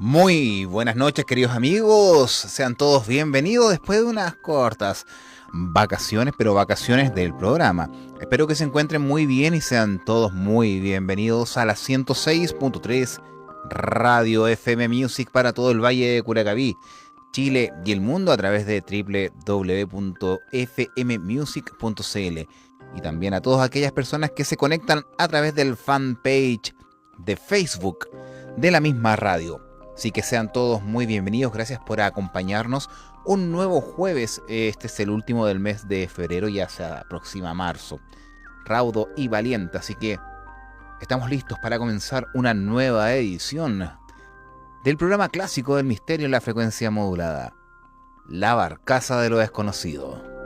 Muy buenas noches, queridos amigos. Sean todos bienvenidos después de unas cortas vacaciones, pero vacaciones del programa. Espero que se encuentren muy bien y sean todos muy bienvenidos a la 106.3 Radio FM Music para todo el Valle de Curacaví, Chile y el mundo a través de www.fmmusic.cl y también a todas aquellas personas que se conectan a través del fanpage de Facebook de la misma radio. Así que sean todos muy bienvenidos, gracias por acompañarnos un nuevo jueves. Este es el último del mes de febrero, ya se aproxima marzo, raudo y valiente, así que estamos listos para comenzar una nueva edición del programa clásico del misterio en la frecuencia modulada, La Barcaza de lo Desconocido.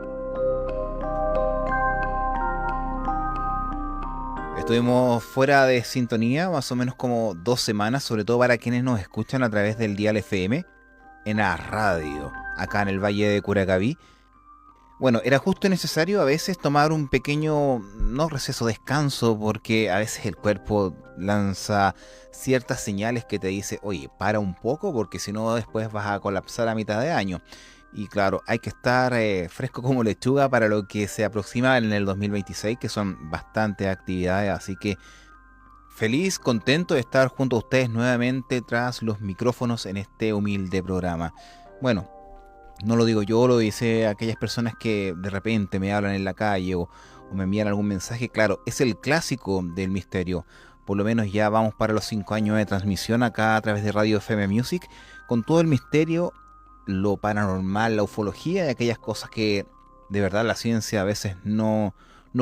Estuvimos fuera de sintonía más o menos como 2 semanas, sobre todo para quienes nos escuchan a través del dial FM en la radio, acá en el Valle de Curacaví. Bueno, era justo necesario a veces tomar un pequeño, no receso, descanso, porque a veces el cuerpo lanza ciertas señales que te dice, oye, para un poco, porque si no después vas a colapsar a mitad de año. Y claro, hay que estar fresco como lechuga para lo que se aproxima en el 2026, que son bastantes actividades, así que feliz, contento de estar junto a ustedes nuevamente tras los micrófonos en este humilde programa. Bueno, no lo digo yo, lo dice aquellas personas que de repente me hablan en la calle o me envían algún mensaje. Claro, es el clásico del misterio. Por lo menos ya vamos para los 5 años de transmisión acá a través de Radio FM Music, con todo el misterio, lo paranormal, la ufología y aquellas cosas que de verdad la ciencia a veces no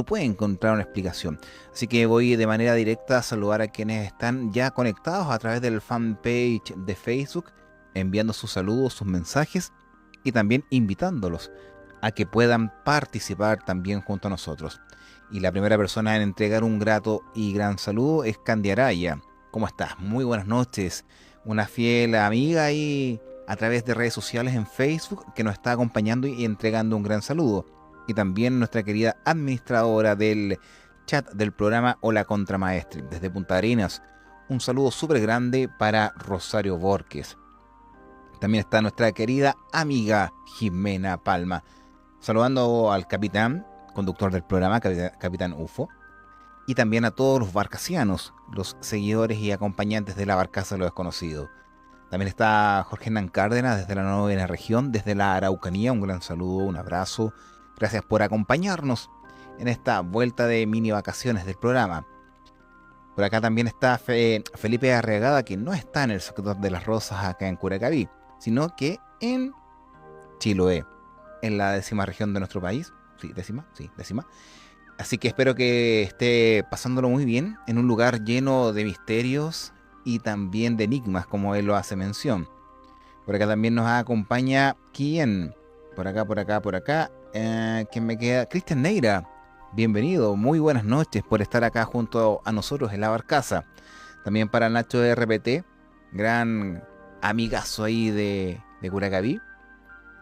puede encontrar una explicación. Así que voy de manera directa a saludar a quienes están ya conectados a través del fanpage de Facebook, enviando sus saludos, sus mensajes y también invitándolos a que puedan participar también junto a nosotros. Y la primera persona en entregar un grato y gran saludo es Candy Araya. ¿Cómo estás? Muy buenas noches. Una fiel amiga ahí a través de redes sociales en Facebook que nos está acompañando y entregando un gran saludo. Y también nuestra querida administradora del chat del programa Hola Contramaestre desde Punta Arenas. Un saludo súper grande para Rosario Borges. También está nuestra querida amiga Jimena Palma. Saludando al capitán, conductor del programa, Capitán UFO. Y también a todos los barcasianos, los seguidores y acompañantes de la Barcaza de lo Desconocido. También está Jorge Hernán Cárdenas desde la novena región, desde la Araucanía. Un gran saludo, un abrazo. Gracias por acompañarnos en esta vuelta de mini vacaciones del programa. Por acá también está Felipe Arregada, que no está en el sector de las Rosas acá en Curacaví, sino que en Chiloé, en la 10ª región de nuestro país. Sí, décima. Así que espero que esté pasándolo muy bien en un lugar lleno de misterios y también de enigmas, como él lo hace mención. Por acá también nos acompaña ¿quién? Por acá. ¿Quién me queda? Cristian Neira. Bienvenido, muy buenas noches por estar acá junto a nosotros en la barcaza. También para Nacho de RPT, gran amigazo ahí de Curacaví.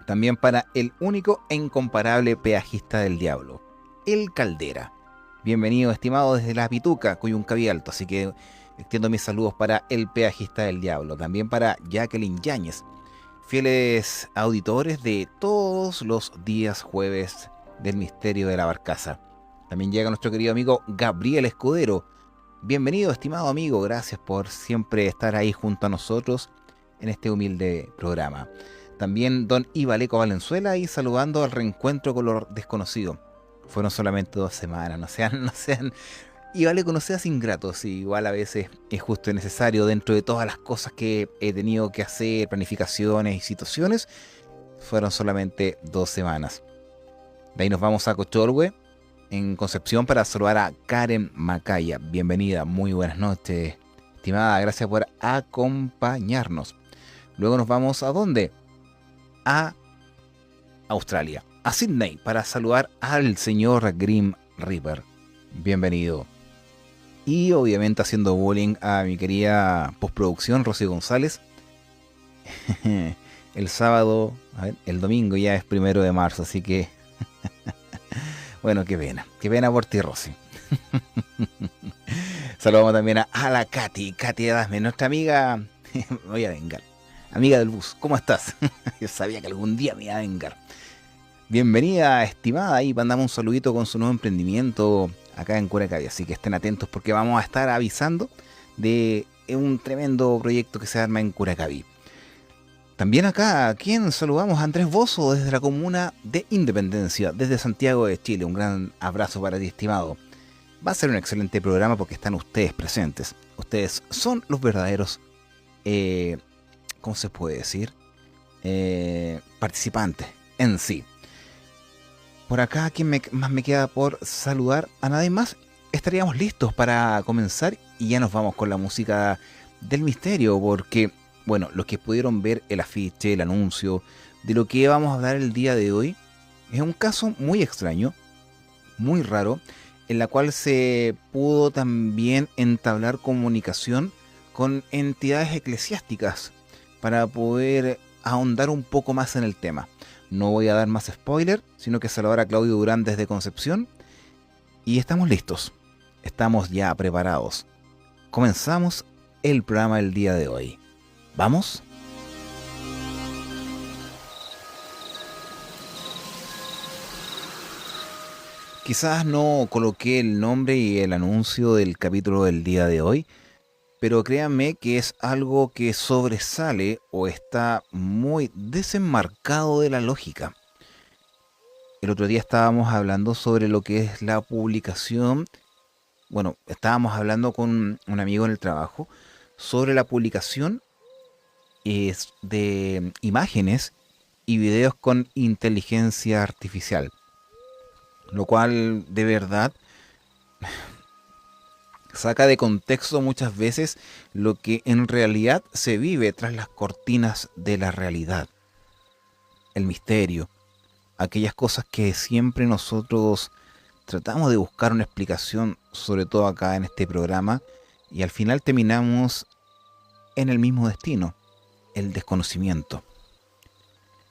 También para el único e incomparable peajista del diablo, el Caldera. Bienvenido, estimado, desde la Pituca, Cuyuncaví Alto. Así que extiendo mis saludos para el peajista del diablo. También para Jacqueline Yáñez, fieles auditores de todos los días jueves del misterio de la barcaza. También llega nuestro querido amigo Gabriel Escudero. Bienvenido, estimado amigo, gracias por siempre estar ahí junto a nosotros en este humilde programa. También don Ibaleco Valenzuela y saludando al reencuentro con lo desconocido. Fueron solamente 2 semanas, no sean Ibaleco, no seas ingrato, sí, igual a veces es justo y necesario dentro de todas las cosas que he tenido que hacer, planificaciones y situaciones. Fueron solamente 2 semanas. De ahí nos vamos a Cochorhue, en Concepción, para saludar a Karen Macaya. Bienvenida, muy buenas noches, estimada, gracias por acompañarnos. Luego nos vamos ¿a dónde? A Australia, a Sydney, para saludar al señor Grim Reaper. Bienvenido. Y obviamente haciendo bullying a mi querida postproducción, Rosy González. El sábado, el domingo ya es 1 de marzo, así que bueno, qué pena por ti, Rosy. Saludamos también a la Katy Edasme, nuestra amiga Me voy a vengar. Amiga del bus, ¿cómo estás? Yo sabía que algún día me iba a vengar. Bienvenida, estimada, y mandamos un saludito con su nuevo emprendimiento acá en Curacaví. Así que estén atentos porque vamos a estar avisando de un tremendo proyecto que se arma en Curacaví. También acá, ¿a quién saludamos? A Andrés Bozo desde la comuna de Independencia, desde Santiago de Chile. Un gran abrazo para ti, estimado. Va a ser un excelente programa porque están ustedes presentes. Ustedes son los verdaderos, ¿cómo se puede decir? Participantes en sí. Por acá, ¿quién más me queda por saludar? A nadie más. Estaríamos listos para comenzar y ya nos vamos con la música del misterio porque, bueno, los que pudieron ver el afiche, el anuncio de lo que vamos a hablar el día de hoy, es un caso muy extraño, muy raro, en la cual se pudo también entablar comunicación con entidades eclesiásticas para poder ahondar un poco más en el tema. No voy a dar más spoiler, sino que saludar a Claudio Durán desde Concepción. Y estamos listos, estamos ya preparados. Comenzamos el programa del día de hoy. ¿Vamos? Quizás no coloqué el nombre y el anuncio del capítulo del día de hoy, pero créanme que es algo que sobresale o está muy desenmarcado de la lógica. El otro día estábamos hablando sobre lo que es la publicación. Bueno, estábamos hablando con un amigo en el trabajo sobre la publicación de imágenes y videos con inteligencia artificial. Lo cual de verdad saca de contexto muchas veces lo que en realidad se vive tras las cortinas de la realidad. El misterio, aquellas cosas que siempre nosotros tratamos de buscar una explicación, sobre todo acá en este programa, y al final terminamos en el mismo destino, el desconocimiento.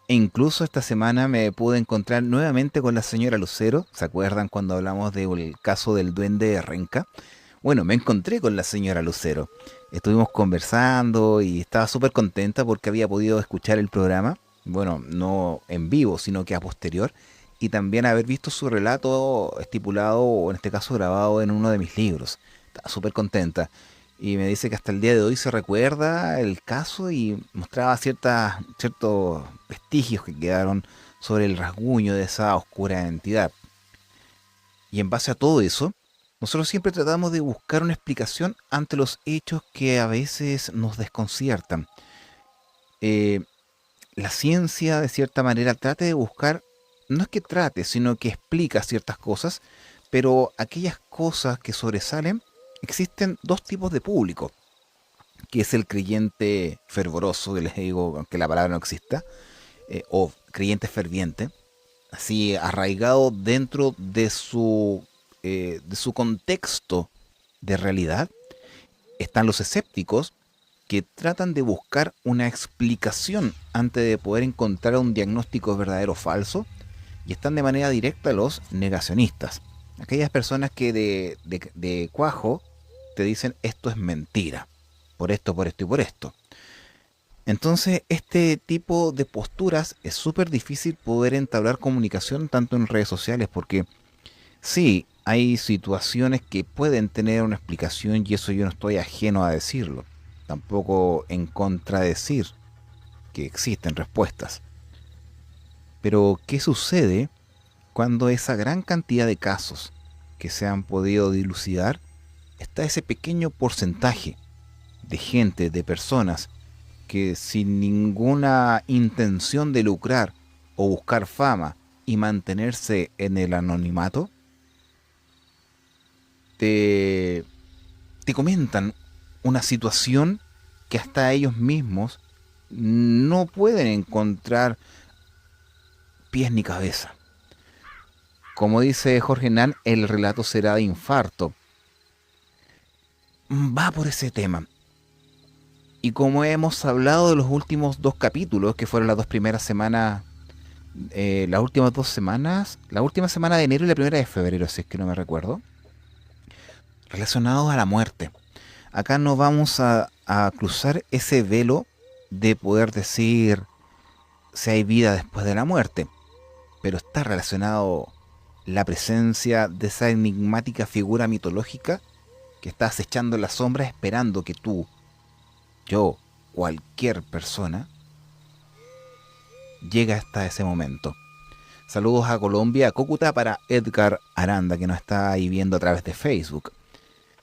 E incluso esta semana me pude encontrar nuevamente con la señora Lucero. ¿Se acuerdan cuando hablamos del caso del duende de Renca? Bueno, me encontré con la señora Lucero. Estuvimos conversando y estaba súper contenta porque había podido escuchar el programa. Bueno, no en vivo, sino que a posterior. Y también haber visto su relato estipulado, o en este caso grabado en uno de mis libros. Estaba súper contenta. Y me dice que hasta el día de hoy se recuerda el caso y mostraba ciertos vestigios que quedaron sobre el rasguño de esa oscura entidad. Y en base a todo eso, nosotros siempre tratamos de buscar una explicación ante los hechos que a veces nos desconciertan. Eh, la ciencia, de cierta manera, trata de buscar, no es que trate, sino que explica ciertas cosas, pero aquellas cosas que sobresalen, existen dos tipos de público, que es el creyente fervoroso, que les digo, aunque la palabra no exista, o creyente ferviente, así arraigado dentro de su contexto de realidad. Están los escépticos que tratan de buscar una explicación antes de poder encontrar un diagnóstico verdadero o falso, y están de manera directa los negacionistas, aquellas personas que de cuajo te dicen esto es mentira, por esto, por esto y por esto. Entonces, este tipo de posturas es súper difícil poder entablar comunicación tanto en redes sociales, porque sí, hay situaciones que pueden tener una explicación y eso yo no estoy ajeno a decirlo, tampoco en contradecir que existen respuestas. Pero, ¿qué sucede cuando esa gran cantidad de casos que se han podido dilucidar, está ese pequeño porcentaje de gente, de personas, que sin ninguna intención de lucrar o buscar fama y mantenerse en el anonimato, te, te comentan una situación que hasta ellos mismos no pueden encontrar pies ni cabeza? Como dice Jorge Nan, el relato será de infarto. Va por ese tema. Y como hemos hablado de los últimos dos capítulos, que fueron las dos primeras semanas, las últimas 2 semanas, la última semana de enero y la primera de febrero, si es que no me recuerdo, relacionados a la muerte, Acá no vamos a cruzar ese velo de poder decir si hay vida después de la muerte, pero está relacionado la presencia de esa enigmática figura mitológica que está acechando en las sombras esperando que tú, yo, cualquier persona, llegue hasta ese momento. Saludos a Colombia, a Cúcuta, para Edgar Aranda, que nos está ahí viendo a través de Facebook.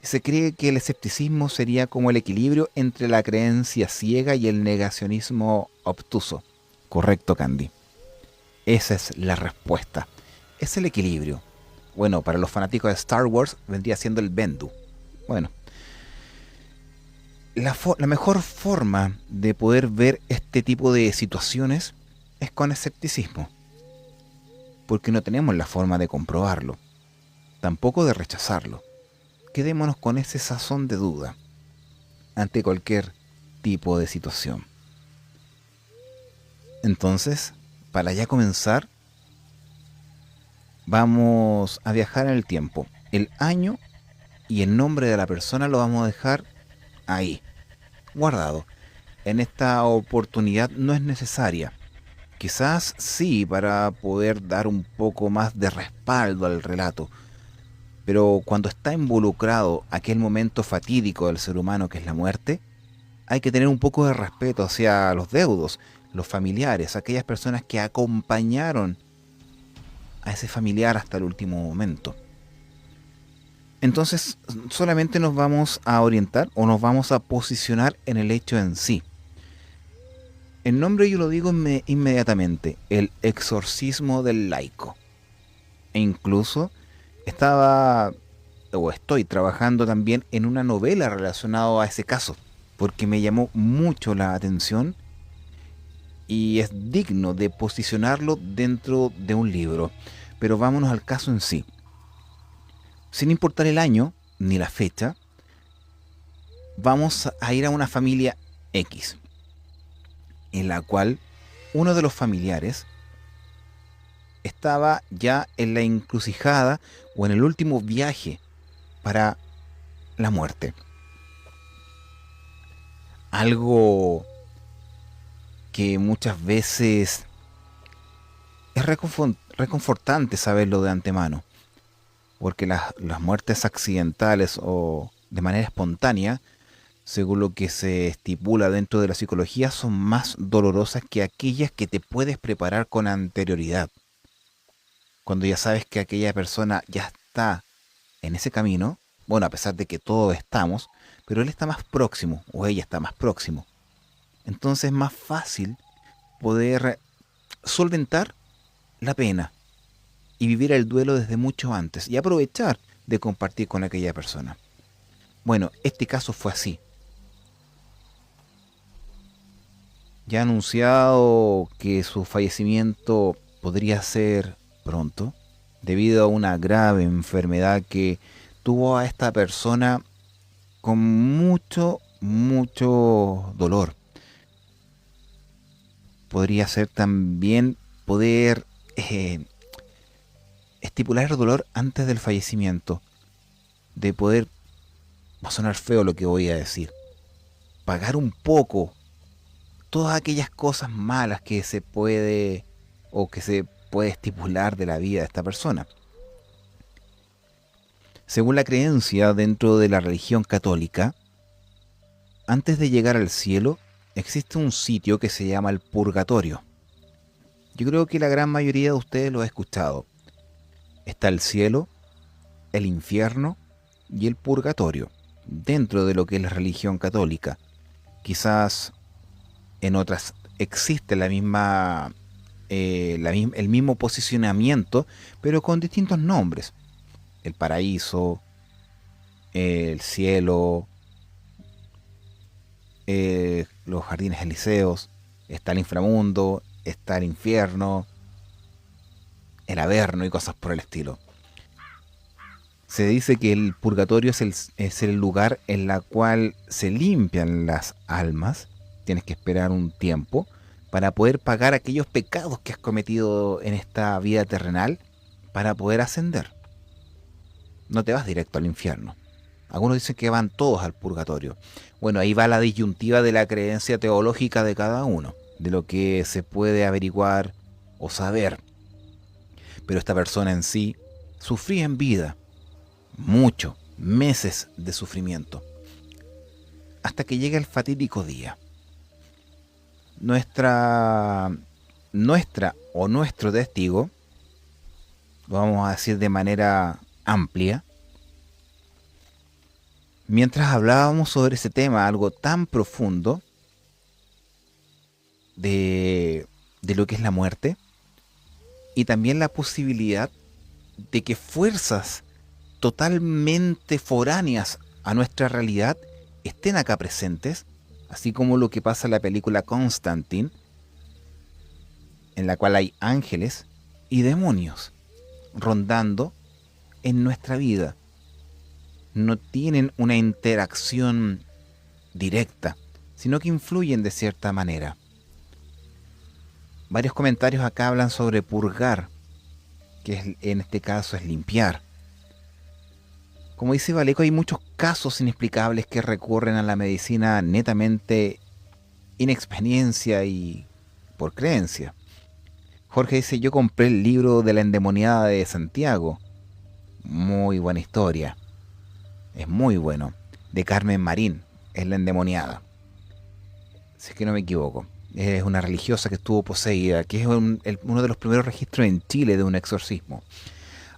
Se cree que el escepticismo sería como el equilibrio entre la creencia ciega y el negacionismo obtuso. Correcto, Candy. Esa es la respuesta. Es el equilibrio. Bueno, para los fanáticos de Star Wars vendría siendo el Bendu. Bueno, la mejor forma de poder ver este tipo de situaciones es con escepticismo, porque no tenemos la forma de comprobarlo, tampoco de rechazarlo. Quedémonos con ese sazón de duda ante cualquier tipo de situación. Entonces, para ya comenzar, vamos a viajar en el tiempo. El año y el nombre de la persona lo vamos a dejar ahí, guardado. En esta oportunidad no es necesaria. Quizás sí, para poder dar un poco más de respaldo al relato. Pero cuando está involucrado aquel momento fatídico del ser humano que es la muerte, hay que tener un poco de respeto hacia los deudos, los familiares, aquellas personas que acompañaron a ese familiar hasta el último momento. Entonces, solamente nos vamos a orientar o nos vamos a posicionar en el hecho en sí. El nombre yo lo digo inmediatamente, el exorcismo del laico. E incluso estoy trabajando también en una novela relacionada a ese caso, porque me llamó mucho la atención y es digno de posicionarlo dentro de un libro. Pero vámonos al caso en sí. Sin importar el año ni la fecha, vamos a ir a una familia X, en la cual uno de los familiares estaba ya en la encrucijada o en el último viaje para la muerte. Algo que muchas veces es reconfortante saberlo de antemano, porque las muertes accidentales o de manera espontánea, según lo que se estipula dentro de la psicología, son más dolorosas que aquellas que te puedes preparar con anterioridad. Cuando ya sabes que aquella persona ya está en ese camino, bueno, a pesar de que todos estamos, pero él está más próximo o ella está más próximo. Entonces es más fácil poder solventar la pena y vivir el duelo desde mucho antes y aprovechar de compartir con aquella persona. Bueno, este caso fue así. Ya ha anunciado que su fallecimiento podría ser pronto, debido a una grave enfermedad que tuvo a esta persona con mucho dolor. Podría ser también poder estipular el dolor antes del fallecimiento, de poder, va a sonar feo lo que voy a decir, pagar un poco todas aquellas cosas malas que se puede o que se puede estipular de la vida de esta persona. Según la creencia dentro de la religión católica, antes de llegar al cielo existe un sitio que se llama el purgatorio. Yo creo que la gran mayoría de ustedes lo ha escuchado. Está el cielo, el infierno y el purgatorio, dentro de lo que es la religión católica. Quizás en otras existe el mismo posicionamiento, pero con distintos nombres. El paraíso, el cielo, los jardines elíseos, está el inframundo, está el infierno, el averno y cosas por el estilo. Se dice que el purgatorio es el lugar en la cual se limpian las almas. Tienes que esperar un tiempo para poder pagar aquellos pecados que has cometido en esta vida terrenal para poder ascender. No te vas directo al infierno. Algunos dicen que van todos al purgatorio. Bueno, ahí va la disyuntiva de la creencia teológica de cada uno, de lo que se puede averiguar o saber. Pero esta persona en sí sufría en vida mucho, meses de sufrimiento, hasta que llega el fatídico día. Nuestra o nuestro testigo, lo vamos a decir de manera amplia, mientras hablábamos sobre ese tema, algo tan profundo de lo que es la muerte, y también la posibilidad de que fuerzas totalmente foráneas a nuestra realidad estén acá presentes, así como lo que pasa en la película Constantine, en la cual hay ángeles y demonios rondando en nuestra vida. No tienen una interacción directa, sino que influyen de cierta manera. Varios comentarios acá hablan sobre purgar, que en este caso es limpiar. Como dice Valeco, hay muchos casos inexplicables que recurren a la medicina netamente inexperiencia y por creencia. Jorge dice, yo compré el libro de la endemoniada de Santiago. Muy buena historia. Es muy bueno. De Carmen Marín, es la endemoniada. Si es que no me equivoco. Es una religiosa que estuvo poseída, que es uno de los primeros registros en Chile de un exorcismo.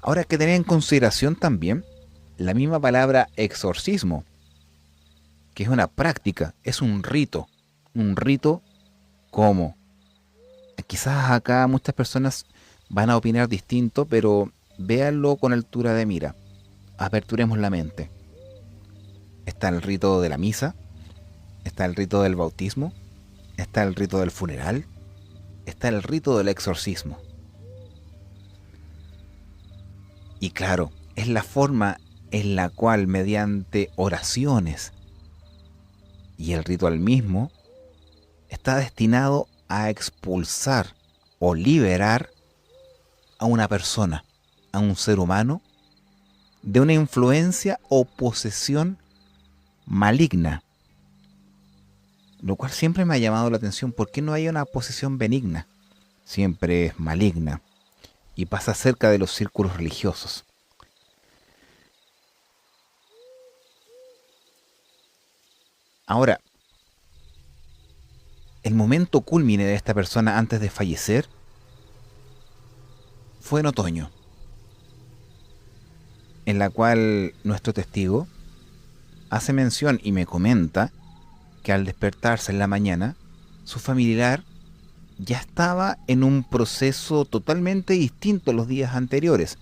Ahora hay que tener en consideración también la misma palabra exorcismo, que es una práctica, es un rito. Un rito como. Quizás acá muchas personas van a opinar distinto, pero véanlo con altura de mira. Aperturemos la mente. Está el rito de la misa, está el rito del bautismo, está el rito del funeral, está el rito del exorcismo. Y claro, es la forma en la cual mediante oraciones y el ritual mismo está destinado a expulsar o liberar a una persona, a un ser humano, de una influencia o posesión maligna. Lo cual siempre me ha llamado la atención. ¿Por qué no hay una posesión benigna? Siempre es maligna. Y pasa cerca de los círculos religiosos. Ahora, el momento cúlmine de esta persona antes de fallecer fue en otoño, en la cual nuestro testigo hace mención y me comenta que al despertarse en la mañana, su familiar ya estaba en un proceso totalmente distinto a los días anteriores.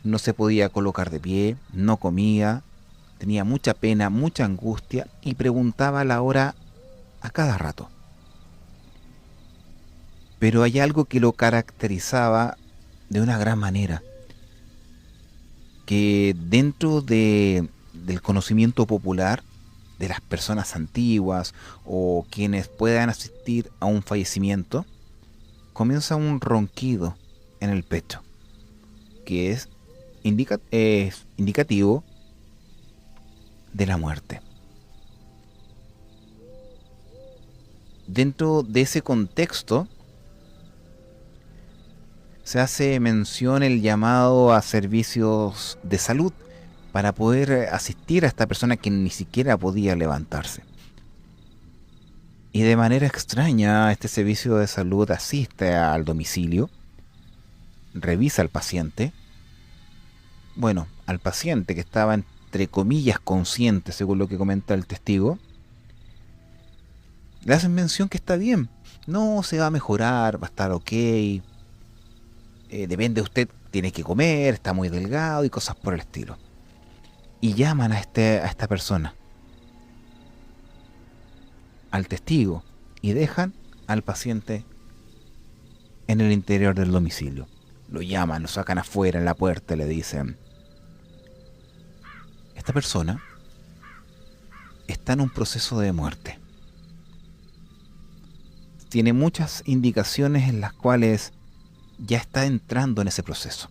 No se podía colocar de pie, no comía, tenía mucha pena, mucha angustia y preguntaba la hora a cada rato. Pero hay algo que lo caracterizaba de una gran manera, que dentro del conocimiento popular de las personas antiguas o quienes puedan asistir a un fallecimiento, comienza un ronquido en el pecho, que es indicativo de la muerte. Dentro de ese contexto se hace mención el llamado a servicios de salud para poder asistir a esta persona que ni siquiera podía levantarse. Y de manera extraña, este servicio de salud asiste al domicilio, revisa al paciente, bueno, al paciente que estaba entre comillas consciente, según lo que comenta el testigo, le hacen mención que está bien, no se va a mejorar, va a estar ok, depende de usted, tiene que comer, está muy delgado y cosas por el estilo. Y llaman a esta persona, al testigo, y dejan al paciente en el interior del domicilio. Lo llaman, lo sacan afuera en la puerta y le dicen: esta persona está en un proceso de muerte. Tiene muchas indicaciones en las cuales ya está entrando en ese proceso.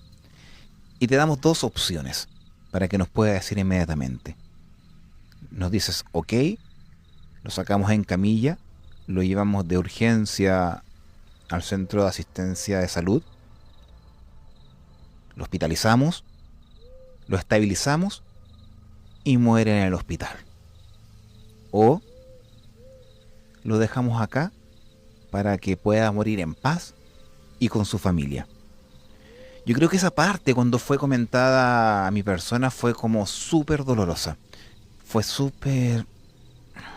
Y te damos dos opciones para que nos pueda decir inmediatamente. nos dices ok, lo sacamos en camilla, lo llevamos de urgencia al centro de asistencia de salud, lo hospitalizamos, lo estabilizamos y muere en el hospital. O lo dejamos acá para que pueda morir en paz y con su familia. Yo creo que esa parte, cuando fue comentada a mi persona, fue como súper dolorosa. Fue súper,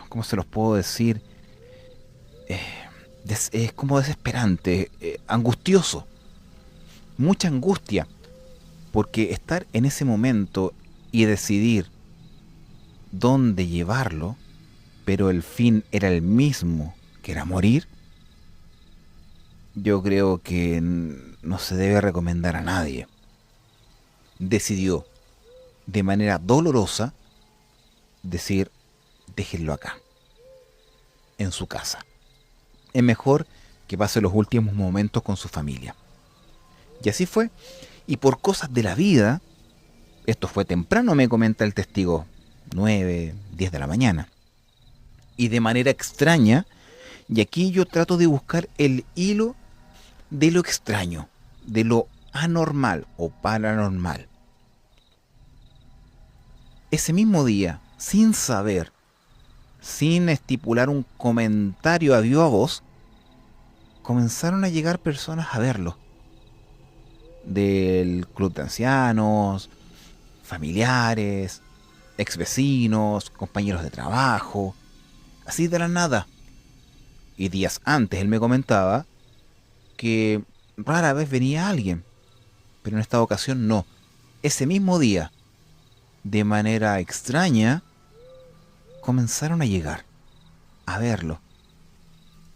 ¿cómo se los puedo decir? Eh, es como desesperante, angustioso, mucha angustia, porque estar en ese momento y decidir dónde llevarlo, pero el fin era el mismo, que era morir, yo creo que no se debe recomendar a nadie. Decidió, de manera dolorosa, decir, déjenlo acá, en su casa. Es mejor que pase los últimos momentos con su familia. Y así fue. Y por cosas de la vida, esto fue temprano, me comenta el testigo, 9, 10 de la mañana. Y de manera extraña, y aquí yo trato de buscar el hilo de lo extraño, de lo anormal o paranormal. Ese mismo día, sin saber, sin estipular un comentario a viva voz, comenzaron a llegar personas a verlo. Del club de ancianos, familiares, ex vecinos, compañeros de trabajo, así de la nada. Y días antes él me comentaba que rara vez venía alguien, pero en esta ocasión no. Ese mismo día, de manera extraña, comenzaron a llegar, a verlo.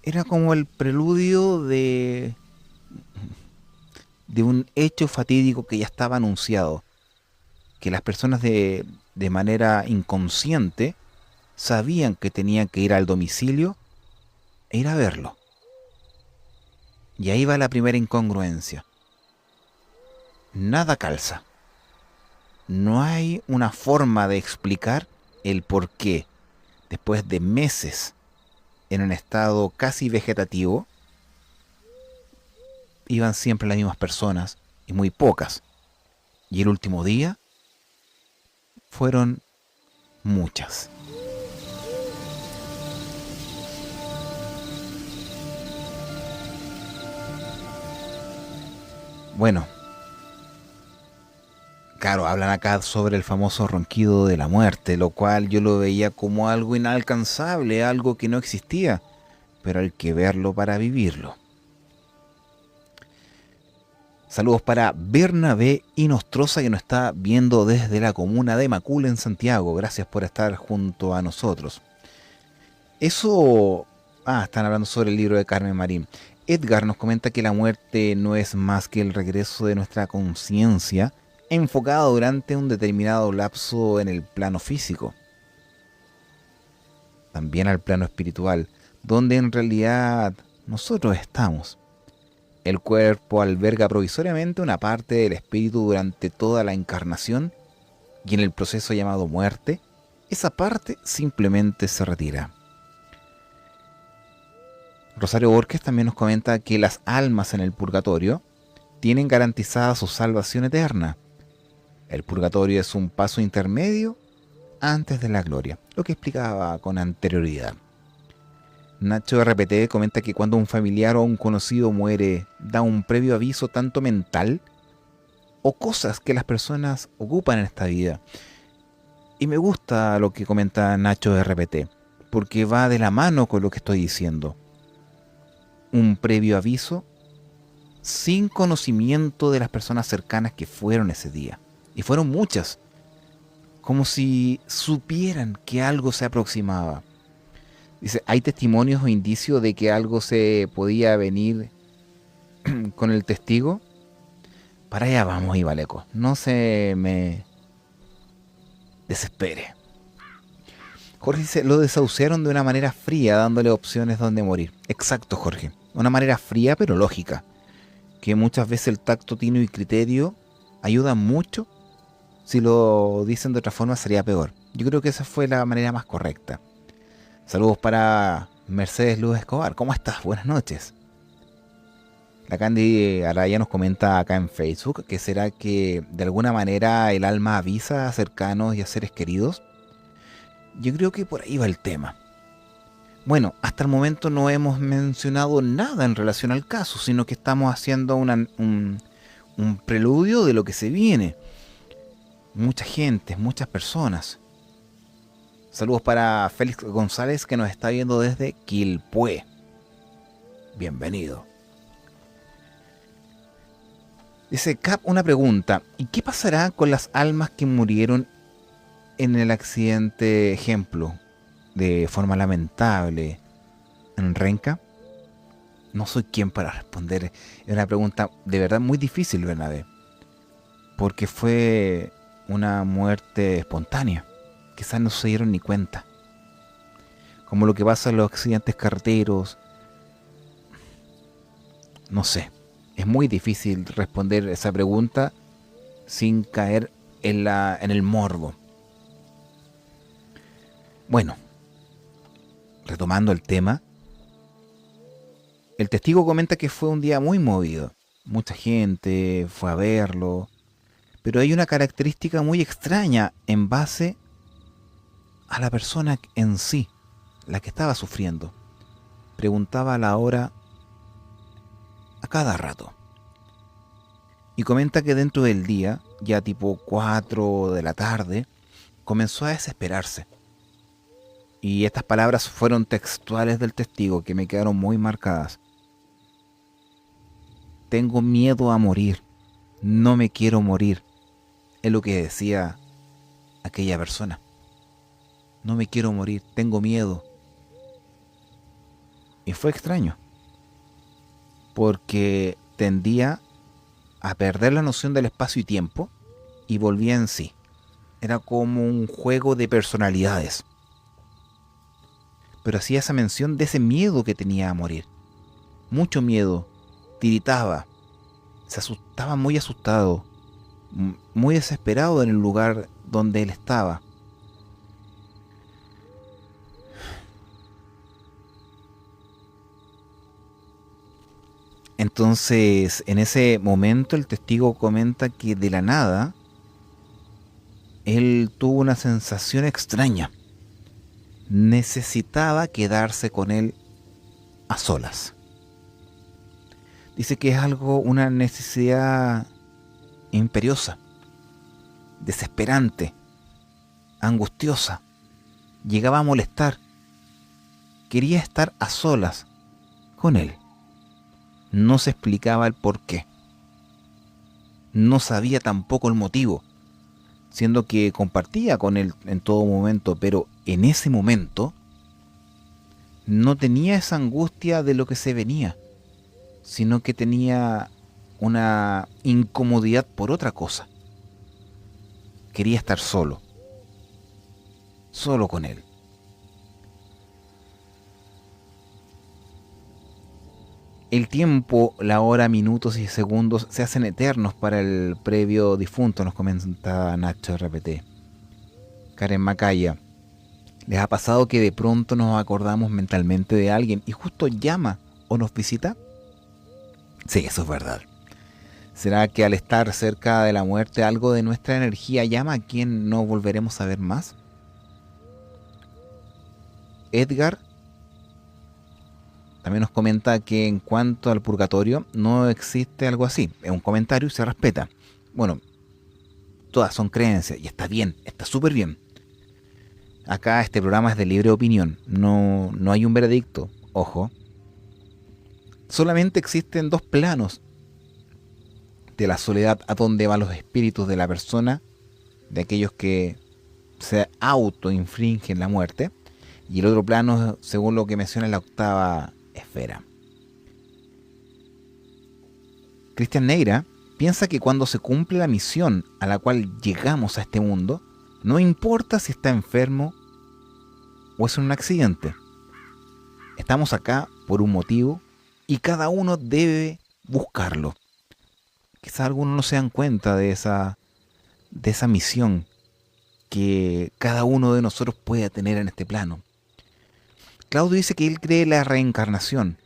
Era como el preludio de un hecho fatídico que ya estaba anunciado, que las personas de manera inconsciente sabían que tenían que ir al domicilio e ir a verlo. Y ahí va la primera incongruencia. Nada calza. No hay una forma de explicar el por qué, después de meses en un estado casi vegetativo, iban siempre las mismas personas y muy pocas. Y el último día fueron muchas. Bueno, claro, hablan acá sobre el famoso ronquido de la muerte, lo cual yo lo veía como algo inalcanzable, algo que no existía, pero hay que verlo para vivirlo. Saludos para Bernabé Inostroza, que nos está viendo desde la comuna de Macul en Santiago. Gracias por estar junto a nosotros. Eso... están hablando sobre el libro de Carmen Marín. Edgar nos comenta que la muerte no es más que el regreso de nuestra conciencia enfocado durante un determinado lapso en el plano físico. También al plano espiritual, donde en realidad nosotros estamos. El cuerpo alberga provisoriamente una parte del espíritu durante toda la encarnación y en el proceso llamado muerte, esa parte simplemente se retira. Rosario Borges también nos comenta que las almas en el purgatorio tienen garantizada su salvación eterna. El purgatorio es un paso intermedio antes de la gloria, lo que explicaba con anterioridad. Nacho RPT comenta que cuando un familiar o un conocido muere, da un previo aviso tanto mental o cosas que las personas ocupan en esta vida. Y me gusta lo que comenta Nacho RPT, porque va de la mano con lo que estoy diciendo. Un previo aviso sin conocimiento de las personas cercanas que fueron ese día. Y fueron muchas. Como si supieran que algo se aproximaba. Dice, hay testimonios o indicios de que algo se podía venir con el testigo. Para allá vamos, Ibaleco. No se me desespere. Jorge dice, lo desahuciaron de una manera fría, dándole opciones donde morir. Exacto, Jorge. Una manera fría pero lógica. Que muchas veces el tacto, tino y criterio ayudan mucho. Si lo dicen de otra forma sería peor. Yo creo que esa fue la manera más correcta. Saludos para Mercedes Luz Escobar. ¿Cómo estás? Buenas noches. La Candy Araya nos comenta acá en Facebook que será que de alguna manera el alma avisa a cercanos y a seres queridos. Yo creo que por ahí va el tema. Bueno, hasta el momento no hemos mencionado nada en relación al caso, sino que estamos haciendo un preludio de lo que se viene. Mucha gente, muchas personas. Saludos para Félix González que nos está viendo desde Quilpué. Bienvenido. Dice Cap una pregunta. ¿Y qué pasará con las almas que murieron en el accidente, ejemplo, de forma lamentable en Renca? No soy quien para responder. Es una pregunta de verdad muy difícil, Bernabé. Porque fue una muerte espontánea. Quizás no se dieron ni cuenta. Como lo que pasa en los accidentes carreteros. No sé. Es muy difícil responder esa pregunta sin caer en el morbo. Bueno, retomando el tema, el testigo comenta que fue un día muy movido. Mucha gente fue a verlo, pero hay una característica muy extraña en base a la persona en sí, la que estaba sufriendo. Preguntaba la hora a cada rato. Y comenta que dentro del día, ya tipo 4 de la tarde, comenzó a desesperarse. Y estas palabras fueron textuales del testigo que me quedaron muy marcadas. Tengo miedo a morir, no me quiero morir. Es lo que decía aquella persona. No me quiero morir, tengo miedo. Y fue extraño, porque tendía a perder la noción del espacio y tiempo y volvía en sí. Era como un juego de personalidades. Pero hacía esa mención de ese miedo que tenía a morir. Mucho miedo, tiritaba, se asustaba muy asustado, muy desesperado en el lugar donde él estaba. Entonces, en ese momento el testigo comenta que de la nada él tuvo una sensación extraña. Necesitaba quedarse con él a solas. Dice que es algo, una necesidad imperiosa, desesperante, angustiosa. Llegaba a molestar. Quería estar a solas con él. No se explicaba el por qué. No sabía tampoco el motivo, siendo que compartía con él en todo momento, pero en ese momento no tenía esa angustia de lo que se venía, sino que tenía una incomodidad por otra cosa. Quería estar solo, solo con él. El tiempo, la hora, minutos y segundos se hacen eternos para el previo difunto, nos comenta Nacho RPT. Karen Macaya. ¿Les ha pasado que de pronto nos acordamos mentalmente de alguien y justo llama o nos visita? Sí, eso es verdad. ¿Será que al estar cerca de la muerte algo de nuestra energía llama a quien no volveremos a ver más? Edgar también nos comenta que en cuanto al purgatorio no existe algo así. Es un comentario y se respeta. Bueno, todas son creencias y está bien, está súper bien. Acá este programa es de libre opinión, no hay un veredicto, ojo. Solamente existen dos planos de la soledad a donde van los espíritus de la persona, de aquellos que se autoinfringen la muerte, y el otro plano, según lo que menciona, la octava esfera. Cristian Neira piensa que cuando se cumple la misión a la cual llegamos a este mundo, no importa si está enfermo o es un accidente. Estamos acá por un motivo y cada uno debe buscarlo. Quizás algunos no se dan cuenta de esa misión que cada uno de nosotros pueda tener en este plano. Claudio dice que él cree en la reencarnación,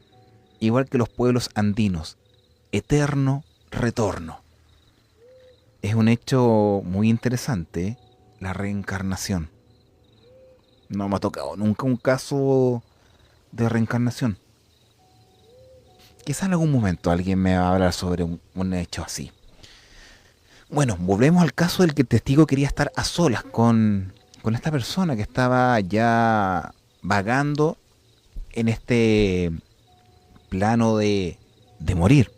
igual que los pueblos andinos, eterno retorno. Es un hecho muy interesante, ¿eh? La reencarnación. No me ha tocado nunca un caso de reencarnación. Quizá en algún momento alguien me va a hablar sobre un hecho así. Bueno, volvemos al caso del que el testigo quería estar a solas con esta persona que estaba ya vagando en este plano de morir.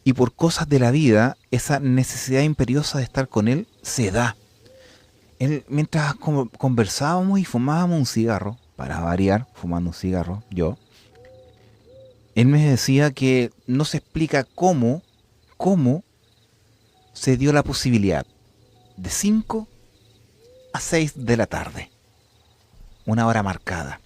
Y por cosas de la vida, esa necesidad imperiosa de estar con él se da. Él, mientras conversábamos y fumábamos un cigarro, para variar, fumando un cigarro, él me decía que no se explica cómo se dio la posibilidad de 5 a 6 de la tarde, una hora marcada.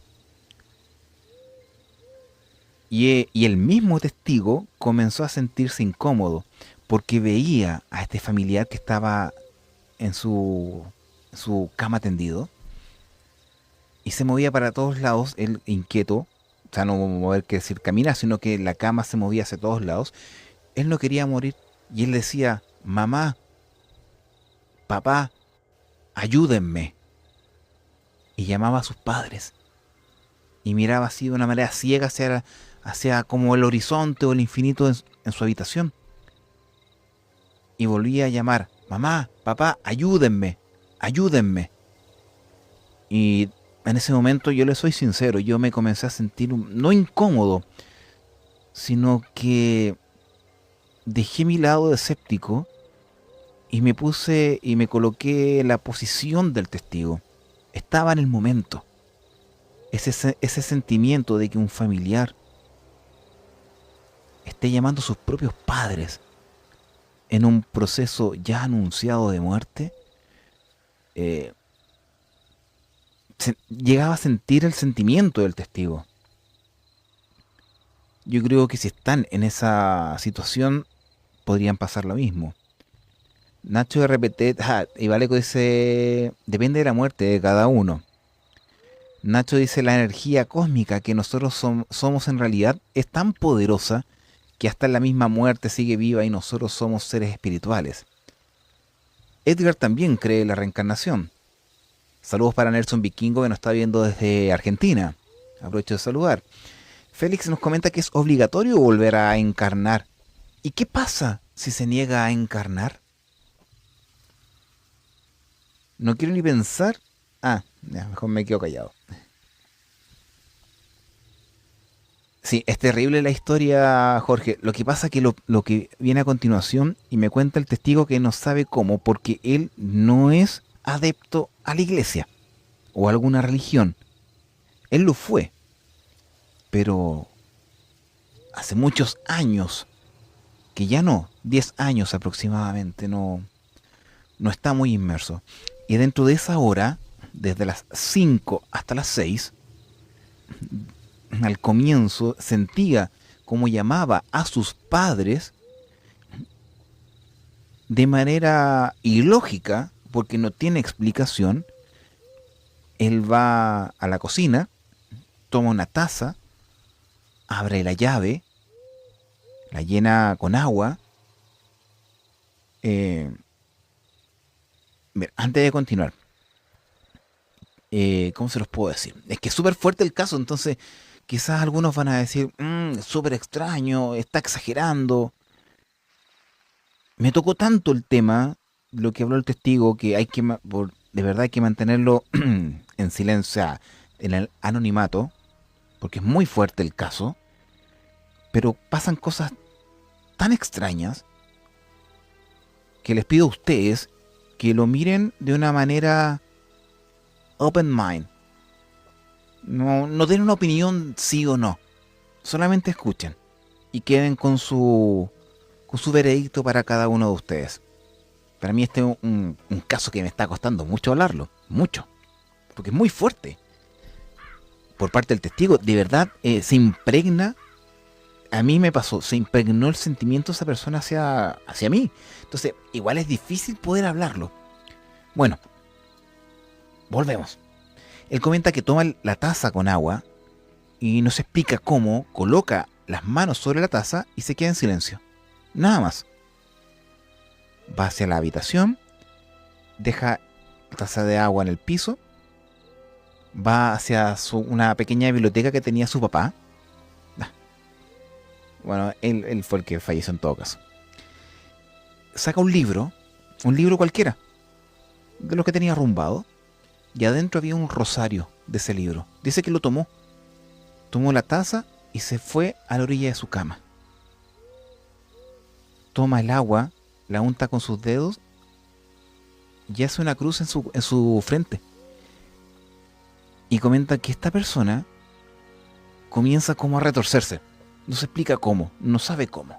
Y el mismo testigo comenzó a sentirse incómodo porque veía a este familiar que estaba en su cama tendido y se movía para todos lados, él inquieto, o sea, no mover que decir caminar, sino que la cama se movía hacia todos lados. Él no quería morir y él decía, mamá, papá, ayúdenme. Y llamaba a sus padres y miraba así de una manera ciega hacia como el horizonte o el infinito en su habitación. Y volvía a llamar, mamá, papá, ayúdenme, ayúdenme. Y en ese momento, yo le soy sincero, yo me comencé a sentir no incómodo, sino que dejé mi lado de escéptico y me puse y me coloqué en la posición del testigo. Estaba en el momento. Ese sentimiento de que un familiar esté llamando a sus propios padres en un proceso ya anunciado de muerte, llegaba a sentir el sentimiento del testigo. Yo creo que si están en esa situación, podrían pasar lo mismo. Nacho de RPT, y Valeco dice, depende de la muerte de cada uno. Nacho dice, la energía cósmica que nosotros somos en realidad es tan poderosa que hasta en la misma muerte sigue viva y nosotros somos seres espirituales. Edgar también cree en la reencarnación. Saludos para Nelson Vikingo que nos está viendo desde Argentina. Aprovecho de saludar. Félix nos comenta que es obligatorio volver a encarnar. ¿Y qué pasa si se niega a encarnar? No quiero ni pensar. Ya, mejor me quedo callado. Sí, es terrible la historia, Jorge. Lo que pasa es que lo que viene a continuación, y me cuenta el testigo que no sabe cómo, porque él no es adepto a la iglesia o a alguna religión. Él lo fue, pero hace muchos años, que ya no, 10 años aproximadamente, no está muy inmerso. Y dentro de esa hora, desde las 5 hasta las 6, al comienzo sentía como llamaba a sus padres de manera ilógica, porque no tiene explicación. Él va a la cocina, toma una taza, abre la llave, la llena con agua. Antes de continuar, ¿cómo se los puedo decir? Es que es súper fuerte el caso, entonces quizás algunos van a decir, súper extraño, está exagerando. Me tocó tanto el tema, lo que habló el testigo, que hay que, de verdad hay que mantenerlo en silencio, o sea, en el anonimato, porque es muy fuerte el caso, pero pasan cosas tan extrañas que les pido a ustedes que lo miren de una manera open mind. No den una opinión sí o no. Solamente escuchen y queden con su veredicto para cada uno de ustedes. Para mí este es un caso que me está costando mucho hablarlo. Mucho. Porque es muy fuerte. Por parte del testigo, de verdad, se impregna. A mí me pasó, se impregnó el sentimiento de esa persona hacia mí. Entonces, igual es difícil poder hablarlo. Bueno, volvemos. Él comenta que toma la taza con agua y no se explica cómo, coloca las manos sobre la taza y se queda en silencio. Nada más. Va hacia la habitación, deja la taza de agua en el piso, va hacia una pequeña biblioteca que tenía su papá. Bueno, él fue el que falleció en todo caso. Saca un libro cualquiera, de los que tenía arrumbado, y adentro había un rosario de ese libro. Dice que lo tomó la taza y se fue a la orilla de su cama. Toma el agua, la unta con sus dedos y hace una cruz en su frente. Y comenta que esta persona comienza como a retorcerse. No se explica cómo, no sabe cómo.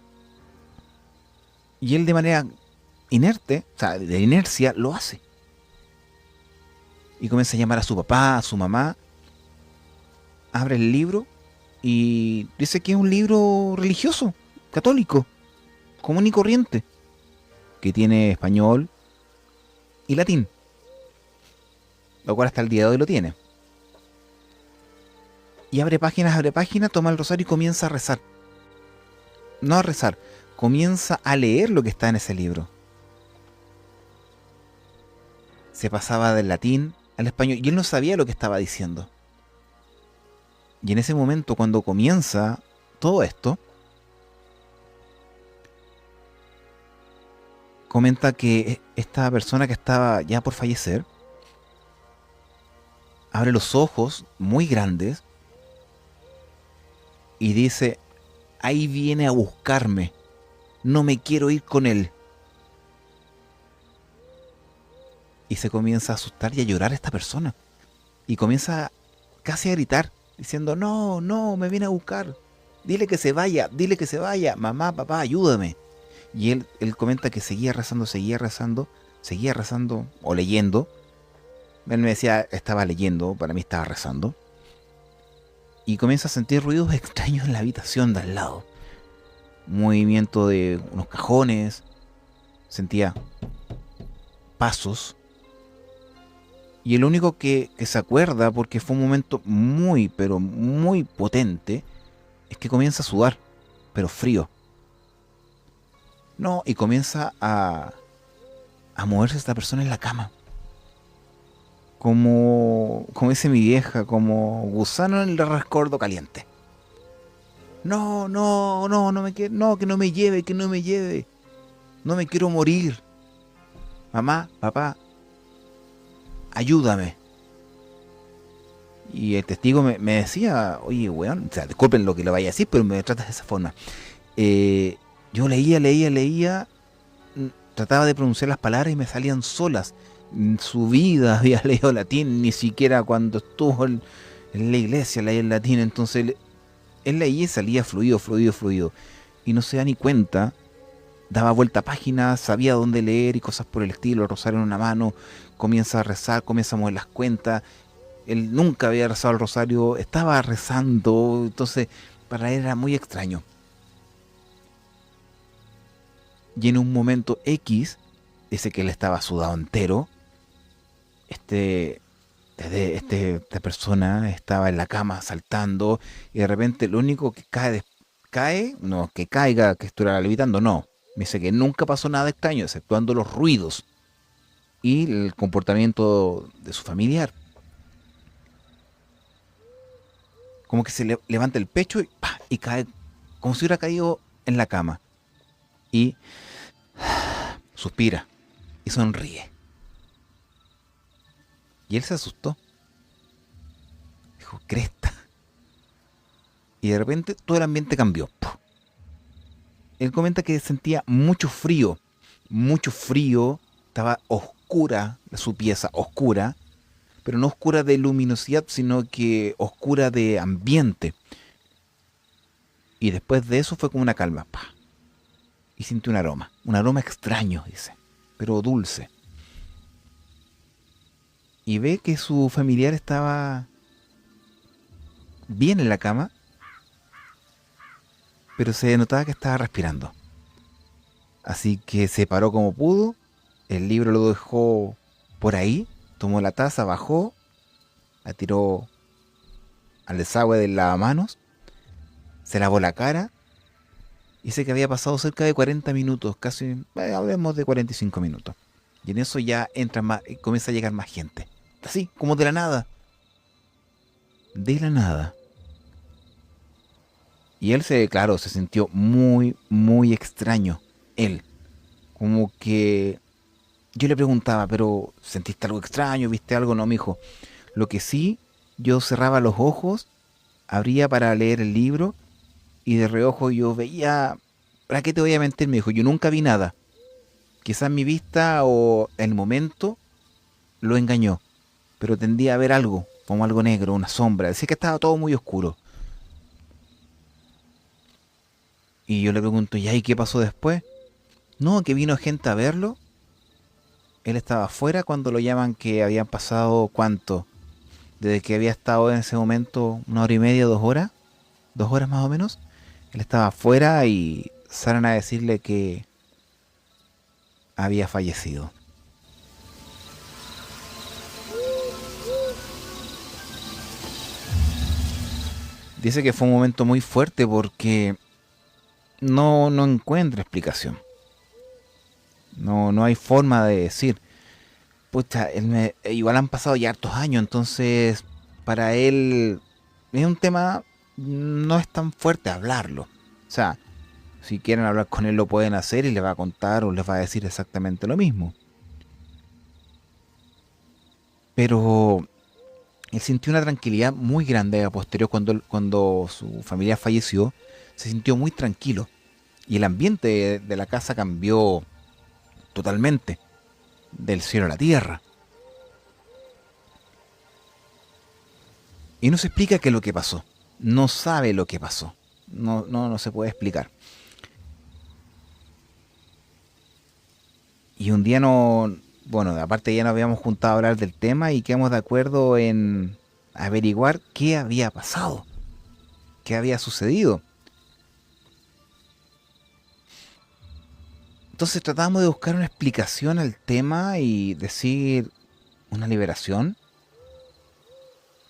Y él de manera inerte, o sea, de inercia, lo hace. Y comienza a llamar a su papá, a su mamá. Abre el libro y dice que es un libro religioso, católico, común y corriente, que tiene español y latín, lo cual hasta el día de hoy lo tiene. Y abre páginas, toma el rosario y comienza a rezar. No a rezar, comienza a leer lo que está en ese libro. Se pasaba del latín al español y él no sabía lo que estaba diciendo. Y en ese momento, cuando comienza todo esto, comenta que esta persona que estaba ya por fallecer abre los ojos muy grandes y dice: ahí viene a buscarme, no me quiero ir con él. Y se comienza a asustar y a llorar esta persona. Y comienza casi a gritar, diciendo: no, no, me viene a buscar. Dile que se vaya, mamá, papá, ayúdame. Y él comenta que seguía rezando o leyendo. Él me decía, estaba leyendo, para mí estaba rezando. Y comienza a sentir ruidos extraños en la habitación de al lado. Movimiento de unos cajones. Sentía pasos. Y el único que se acuerda, porque fue un momento muy, pero muy potente, es que comienza a sudar, pero frío. No, y comienza a moverse esta persona en la cama. Como dice mi vieja, como gusano en el rescoldo caliente. No, no, no, no, que no me lleve, No me quiero morir. Mamá, papá, ayúdame. Y el testigo me decía: oye, weón, o sea, disculpen lo que le vaya a decir, pero me tratas de esa forma. Yo leía, trataba de pronunciar las palabras y me salían solas. En su vida había leído latín, ni siquiera cuando estuvo en la iglesia leía el latín. Entonces él leía y salía fluido. Y no se da ni cuenta. Daba vuelta a páginas, sabía dónde leer y cosas por el estilo. El rosario en una mano, comienza a rezar, comienza a mover las cuentas. Él nunca había rezado el rosario, estaba rezando, entonces para él era muy extraño. Y en un momento X, dice que él estaba sudado entero. Esta persona estaba en la cama saltando y de repente lo único que no que caiga, que estuviera levitando, no. Me dice que nunca pasó nada extraño, exceptuando los ruidos y el comportamiento de su familiar. Como que se levanta el pecho y cae, como si hubiera caído en la cama. Y suspira y sonríe. Y él se asustó. Dijo: cresta. Y de repente todo el ambiente cambió. Él comenta que sentía mucho frío. Estaba oscura su pieza, oscura. Pero no oscura de luminosidad, sino que oscura de ambiente. Y después de eso fue como una calma. Y sintió un aroma extraño, dice, pero dulce. Y ve que su familiar estaba bien en la cama, pero se notaba que estaba respirando. Así que se paró como pudo, el libro lo dejó Por ahí tomó la taza, bajó, la tiró al desagüe del lavamanos, se lavó la cara. Dice que había pasado cerca de 40 minutos, casi, hablemos de 45 minutos. Y en eso ya entra más, comienza a llegar más gente. Así, como de la nada. De la nada. Y él claro, se sintió muy, muy extraño. Él. Como que yo le preguntaba, pero ¿sentiste algo extraño? ¿Viste algo? No, mijo. Lo que sí, yo cerraba los ojos, abría para leer el libro y de reojo yo veía. ¿Para qué te voy a mentir? Me dijo, yo nunca vi nada. Quizás mi vista o el momento lo engañó, pero tendía a ver algo, como algo negro, una sombra. Decía que estaba todo muy oscuro. Y yo le pregunto, ¿y ahí qué pasó después? No, que vino gente a verlo. Él estaba afuera cuando lo llaman que habían pasado, ¿cuánto? Desde que había estado en ese momento 1 hora y media, 2 horas, 2 horas más o menos. Él estaba afuera y salen a decirle que había fallecido. Dice que fue un momento muy fuerte porque no encuentra explicación. No hay forma de decir. Pucha, igual han pasado ya hartos años, entonces para él es un tema, no es tan fuerte hablarlo. O sea, si quieren hablar con él lo pueden hacer y les va a contar o les va a decir exactamente lo mismo. Pero él sintió una tranquilidad muy grande a posterior cuando su familia falleció. Se sintió muy tranquilo y el ambiente de la casa cambió totalmente, del cielo a la tierra. Y no se explica qué es lo que pasó. No sabe lo que pasó. No se puede explicar. Y un día no, bueno, aparte ya nos habíamos juntado a hablar del tema y quedamos de acuerdo en averiguar qué había pasado, qué había sucedido. Entonces tratamos de buscar una explicación al tema y decir una liberación.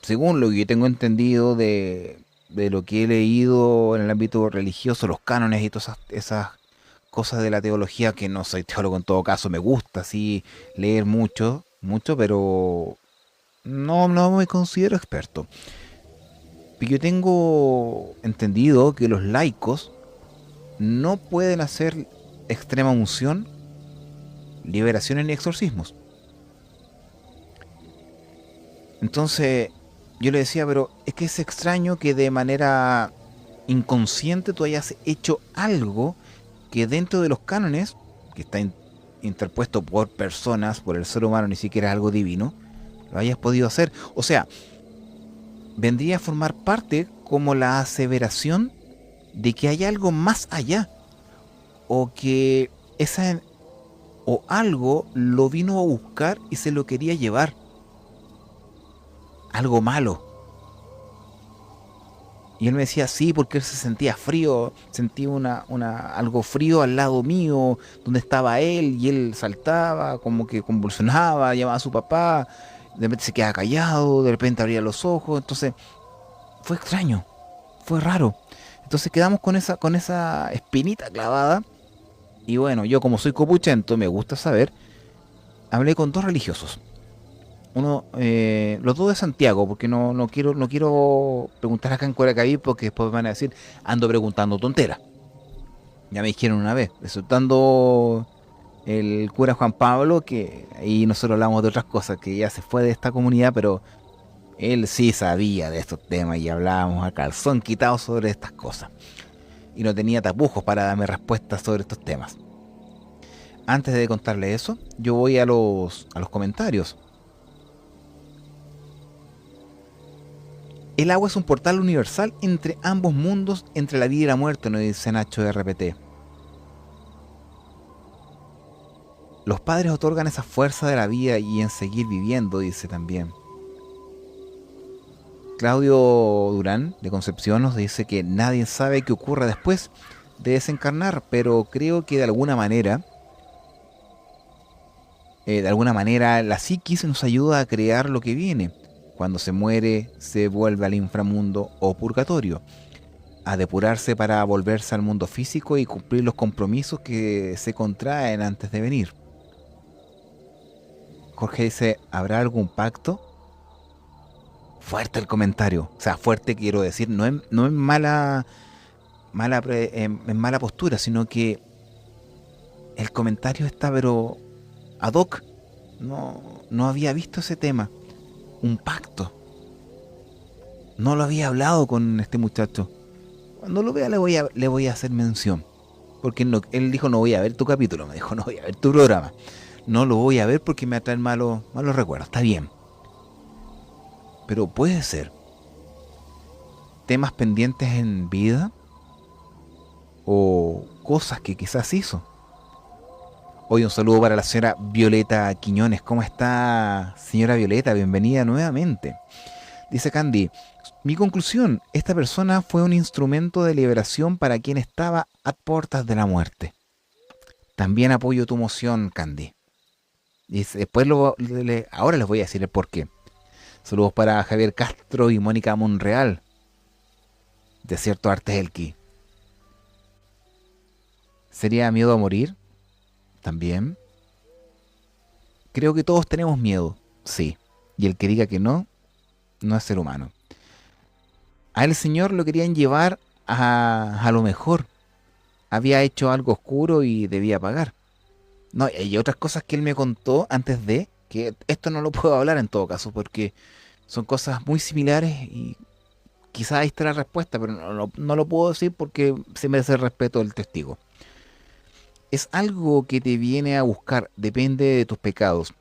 Según lo que yo tengo entendido de lo que he leído en el ámbito religioso, los cánones y todas esas cosas de la teología, que no soy teólogo en todo caso, me gusta así leer mucho, mucho, pero no me considero experto. Yo tengo entendido que los laicos no pueden hacer extrema unción, liberaciones ni exorcismos. Entonces yo le decía, pero es que es extraño que de manera inconsciente tú hayas hecho algo que dentro de los cánones, que está interpuesto por personas, por el ser humano, ni siquiera es algo divino, lo hayas podido hacer. O sea, vendría a formar parte como la aseveración de que hay algo más allá, o que esa o algo lo vino a buscar y se lo quería llevar, algo malo. Y él me decía, sí, porque él se sentía frío, sentía algo frío al lado mío, donde estaba él, y él saltaba, como que convulsionaba, llamaba a su papá, de repente se quedaba callado, de repente abría los ojos, entonces fue extraño, fue raro. Entonces quedamos con esa espinita clavada, y bueno, yo como soy copuchento, me gusta saber, hablé con dos religiosos. Uno, los dos de Santiago, porque no quiero preguntar acá en Curacaví porque después van a decir, ando preguntando tonteras. Ya me dijeron una vez, resultando el cura Juan Pablo, que ahí nosotros hablamos de otras cosas, que ya se fue de esta comunidad, pero él sí sabía de estos temas y hablábamos a calzón quitado sobre estas cosas. Y no tenía tapujos para darme respuestas sobre estos temas. Antes de contarle eso, yo voy a los comentarios. El agua es un portal universal entre ambos mundos, entre la vida y la muerte, nos dice Nacho de RPT. Los padres otorgan esa fuerza de la vida y en seguir viviendo, dice también. Claudio Durán, de Concepción, nos dice que nadie sabe qué ocurre después de desencarnar, pero creo que de alguna manera De alguna manera la psiquis nos ayuda a crear lo que viene. Cuando se muere, se vuelve al inframundo o purgatorio, a depurarse para volverse al mundo físico y cumplir los compromisos que se contraen antes de venir. Jorge dice, ¿habrá algún pacto? Fuerte el comentario. O sea, fuerte quiero decir, no es en mala postura, sino que el comentario está pero ad hoc. No había visto ese tema. Un pacto. No lo había hablado con este muchacho. Cuando lo vea le voy a hacer mención. Porque él dijo, no voy a ver tu capítulo. Me dijo, no voy a ver tu programa. No lo voy a ver porque me atraen malos recuerdos. Está bien. Pero puede ser. Temas pendientes en vida. O cosas que quizás hizo. Hoy un saludo para la señora Violeta Quiñones. ¿Cómo está, señora Violeta? Bienvenida nuevamente. Dice Candy, mi conclusión, esta persona fue un instrumento de liberación para quien estaba a puertas de la muerte. También apoyo tu moción, Candy. Dice, después ahora les voy a decir el porqué. Saludos para Javier Castro y Mónica Monreal. Desierto Artes Elqui. ¿Sería miedo a morir? También. Creo que todos tenemos miedo, sí. Y el que diga que no es ser humano. A el Señor lo querían llevar a lo mejor. Había hecho algo oscuro y debía pagar. No, y otras cosas que él me contó antes de, que esto no lo puedo hablar en todo caso, porque son cosas muy similares y quizás ahí está la respuesta, pero no lo puedo decir porque se merece el respeto del testigo. Es algo que te viene a buscar, depende de tus pecados,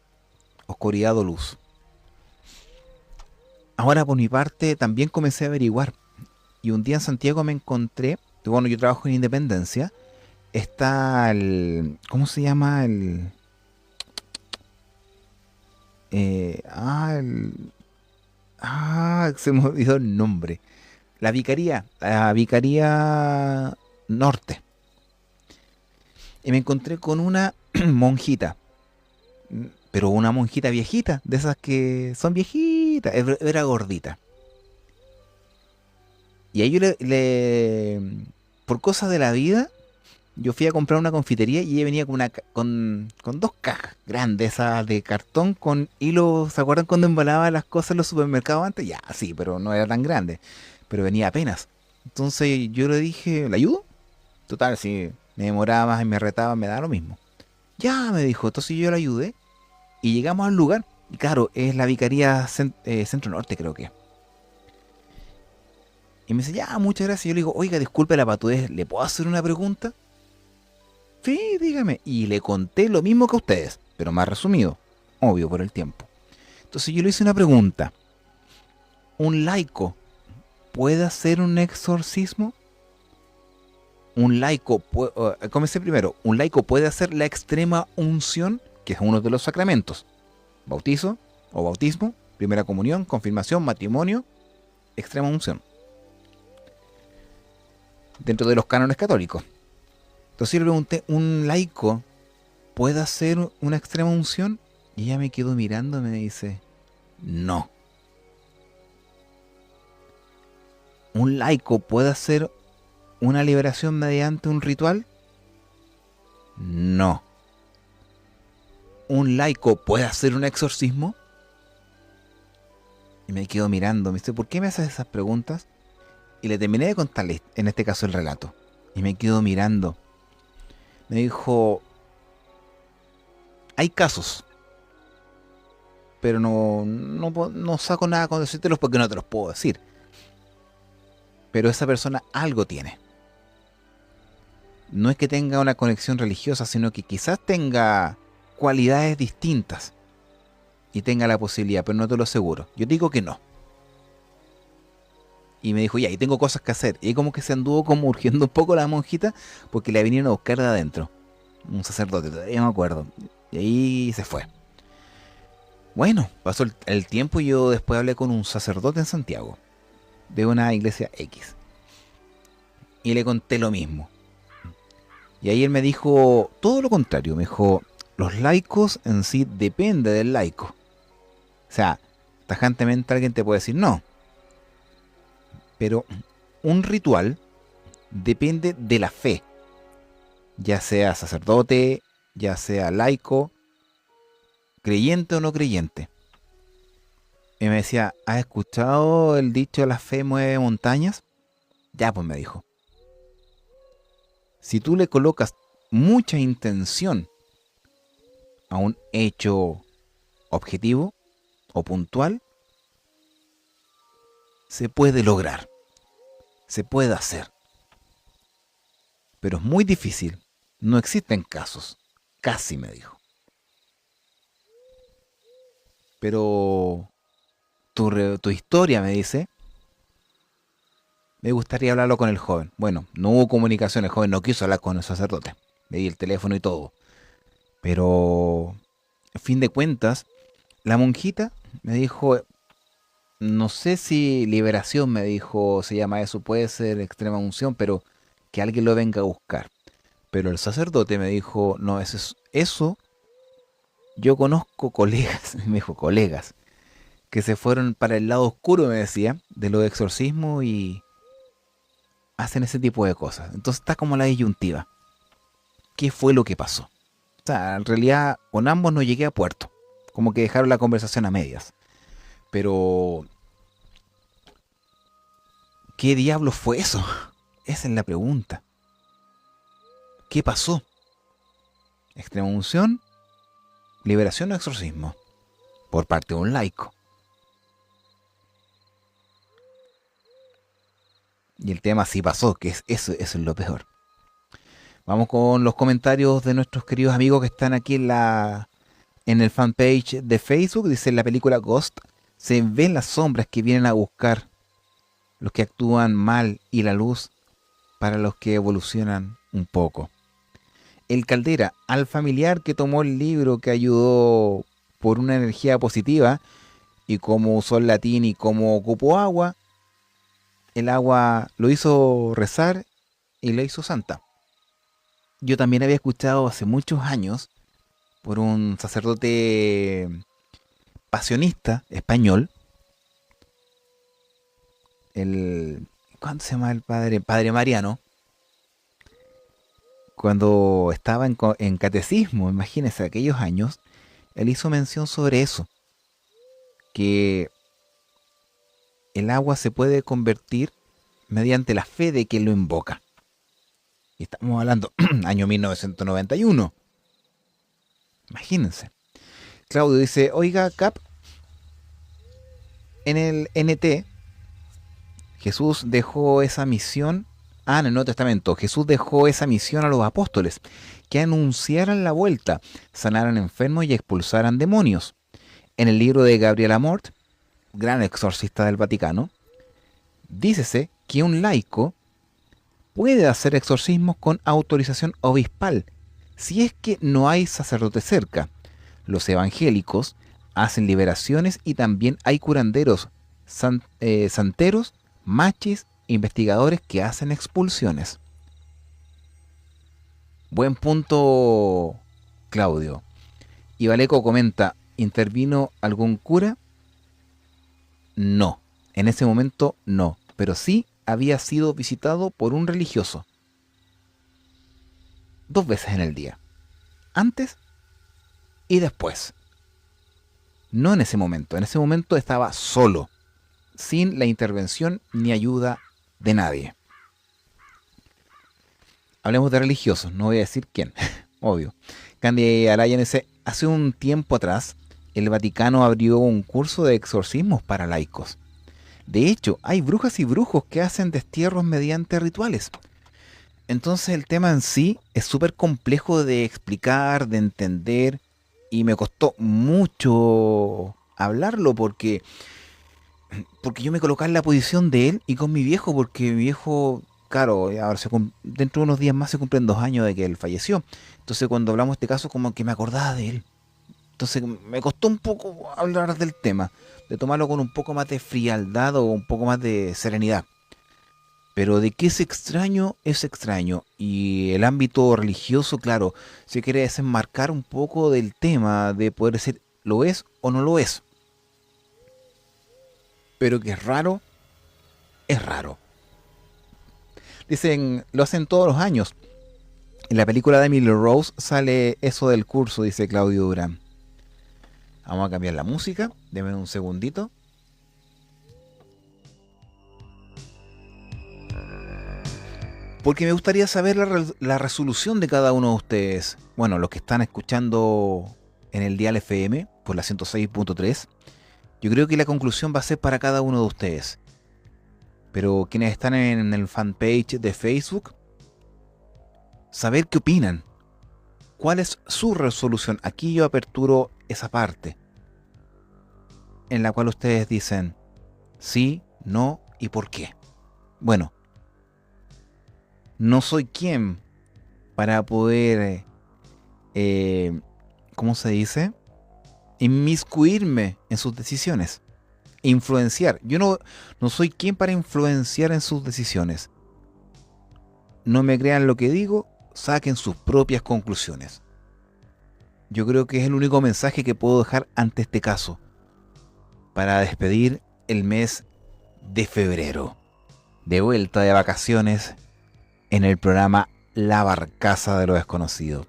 oscuridad o luz. Ahora por mi parte también comencé a averiguar y un día en Santiago me encontré, bueno, yo trabajo en Independencia, está ¿cómo se llama? Se me olvidó el nombre. La Vicaría Norte. Y me encontré con una monjita, pero una monjita viejita, de esas que son viejitas, era gordita. Y ahí por cosas de la vida, yo fui a comprar una confitería y ella venía con dos cajas grandes, esas de cartón con hilo. ¿Se acuerdan cuando embalaba las cosas en los supermercados antes? Ya, sí, pero no era tan grande. Pero venía apenas. Entonces yo le dije, ¿le ayudo? Total, si me demoraba más y me retaba, me da lo mismo. Ya, me dijo, entonces yo le ayudé. Y llegamos al lugar. Y claro, es la Vicaría Centro Norte, creo que. Y me dice, ya, muchas gracias. Yo le digo, oiga, disculpe la patudez, ¿le puedo hacer una pregunta? Sí, dígame. Y le conté lo mismo que a ustedes, pero más resumido. Obvio, por el tiempo. Entonces yo le hice una pregunta. ¿Un laico puede hacer un exorcismo? Un laico, comencé primero. ¿Un laico puede hacer la extrema unción, que es uno de los sacramentos? Bautizo o bautismo, primera comunión, confirmación, matrimonio, extrema unción. Dentro de los cánones católicos. Entonces yo le pregunté, ¿un laico puede hacer una extrema unción? Y ella me quedó mirando y me dice, no. ¿Un laico puede hacer una liberación mediante un ritual? No. ¿Un laico puede hacer un exorcismo? Y me quedo mirando, me dice, ¿por qué me haces esas preguntas? Y le terminé de contarle, en este caso, el relato. Y me quedo mirando. Me dijo, hay casos, pero no saco nada con decírtelos porque no te los puedo decir. Pero esa persona algo tiene. No es que tenga una conexión religiosa, sino que quizás tenga cualidades distintas y tenga la posibilidad, pero no te lo aseguro. Yo digo que no. Y me dijo, ya, y tengo cosas que hacer. Y como que se anduvo como urgiendo un poco la monjita porque la vinieron a buscar de adentro. Un sacerdote, todavía me acuerdo. Y ahí se fue. Bueno, pasó el tiempo y yo después hablé con un sacerdote en Santiago, de una iglesia X. Y le conté lo mismo. Y ahí él me dijo todo lo contrario. Me dijo, los laicos en sí depende del laico. O sea, tajantemente alguien te puede decir no, pero un ritual depende de la fe, ya sea sacerdote, ya sea laico, creyente o no creyente. Y me decía, ¿has escuchado el dicho la fe mueve montañas? Ya, pues me dijo. Si tú le colocas mucha intención a un hecho objetivo o puntual, se puede lograr, se puede hacer. Pero es muy difícil. No existen casos. Casi me dijo. Pero tu historia, me dice, me gustaría hablarlo con el joven. Bueno, no hubo comunicación, el joven no quiso hablar con el sacerdote. Le di el teléfono y todo. Pero, a fin de cuentas, la monjita me dijo, no sé si liberación, me dijo, se llama eso, puede ser extrema unción, pero que alguien lo venga a buscar. Pero el sacerdote me dijo, no, eso yo conozco colegas, me dijo colegas, que se fueron para el lado oscuro, me decía, de los exorcismos y hacen ese tipo de cosas. Entonces está como la disyuntiva. ¿Qué fue lo que pasó? O sea, en realidad con ambos no llegué a puerto. Como que dejaron la conversación a medias. Pero, ¿qué diablos fue eso? Esa es la pregunta. ¿Qué pasó? ¿Extrema unción? ¿Liberación o exorcismo? Por parte de un laico. Y el tema sí pasó, que es eso es lo peor. Vamos con los comentarios de nuestros queridos amigos que están aquí en el fanpage de Facebook. Dice, en la película Ghost se ven las sombras que vienen a buscar los que actúan mal y la luz para los que evolucionan un poco. El Caldera, al familiar que tomó el libro que ayudó por una energía positiva y como usó el latín y como ocupó agua, el agua lo hizo rezar y lo hizo santa. Yo también había escuchado hace muchos años por un sacerdote pasionista español, el, ¿cuánto se llama el padre? Padre Mariano, cuando estaba en catecismo, imagínense aquellos años, él hizo mención sobre eso, que el agua se puede convertir mediante la fe de quien lo invoca. Y estamos hablando año 1991. Imagínense. Claudio dice, oiga, Cap, en el NT, Jesús dejó esa misión, en el Nuevo Testamento, Jesús dejó esa misión a los apóstoles, que anunciaran la vuelta, sanaran enfermos y expulsaran demonios. En el libro de Gabriel Amort, gran exorcista del Vaticano, dícese que un laico puede hacer exorcismos con autorización obispal, si es que no hay sacerdote cerca. Los evangélicos hacen liberaciones y también hay curanderos, santeros, machis, investigadores que hacen expulsiones. Buen punto, Claudio. Y Valeco comenta, ¿intervino algún cura? No, en ese momento no, pero sí había sido visitado por un religioso. 2 veces en el día. Antes y después. No en ese momento estaba solo, sin la intervención ni ayuda de nadie. Hablemos de religiosos, no voy a decir quién, obvio. Candy Araya dice, hace un tiempo atrás, el Vaticano abrió un curso de exorcismos para laicos. De hecho, hay brujas y brujos que hacen destierros mediante rituales. Entonces el tema en sí es súper complejo de explicar, de entender, y me costó mucho hablarlo porque yo me colocaba en la posición de él y con mi viejo, porque mi viejo, claro, ahora dentro de unos días más se cumplen 2 años de que él falleció. Entonces cuando hablamos de este caso como que me acordaba de él. Entonces me costó un poco hablar del tema, de tomarlo con un poco más de frialdad o un poco más de serenidad. Pero de que es extraño, es extraño. Y el ámbito religioso, claro, se quiere desenmarcar un poco del tema de poder decir lo es o no lo es. Pero que es raro, es raro. Dicen, lo hacen todos los años. En la película de Emily Rose sale eso del curso, dice Claudio Durán. Vamos a cambiar la música, denme un segundito. Porque me gustaría saber la resolución de cada uno de ustedes. Bueno, los que están escuchando en el dial FM por la 106.3, yo creo que la conclusión va a ser para cada uno de ustedes. Pero quienes están en el fanpage de Facebook, saber qué opinan. ¿Cuál es su resolución? Aquí yo aperturo esa parte en la cual ustedes dicen sí, no y por qué. Bueno, no soy quien para poder, ¿cómo se dice? Inmiscuirme en sus decisiones. Influenciar. Yo no soy quien para influenciar en sus decisiones. No me crean lo que digo, saquen sus propias conclusiones. Yo creo que es el único mensaje que puedo dejar ante este caso para despedir el mes de febrero. De vuelta de vacaciones en el programa La Barcaza de lo Desconocido.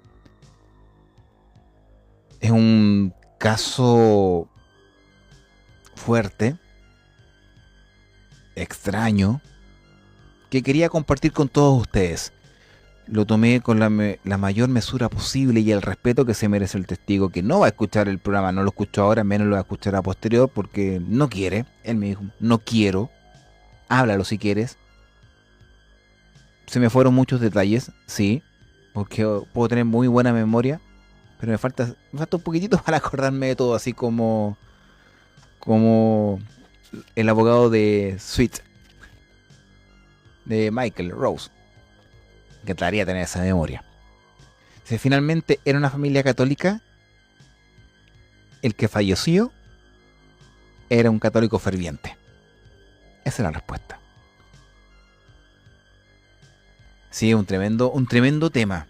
Es un caso fuerte, extraño, que quería compartir con todos ustedes. Lo tomé con la mayor mesura posible y el respeto que se merece el testigo, que no va a escuchar el programa, no lo escuchó ahora, menos lo va a escuchar a posterior porque no quiere. Él me dijo, no quiero, háblalo si quieres. Se me fueron muchos detalles, sí, porque puedo tener muy buena memoria, pero me falta un poquitito para acordarme de todo, así como el abogado de Sweet, de Michael Rose. Que encantaría tener esa memoria. Si finalmente era una familia católica, el que falleció era un católico ferviente. Esa es la respuesta. Sí, un tremendo tema.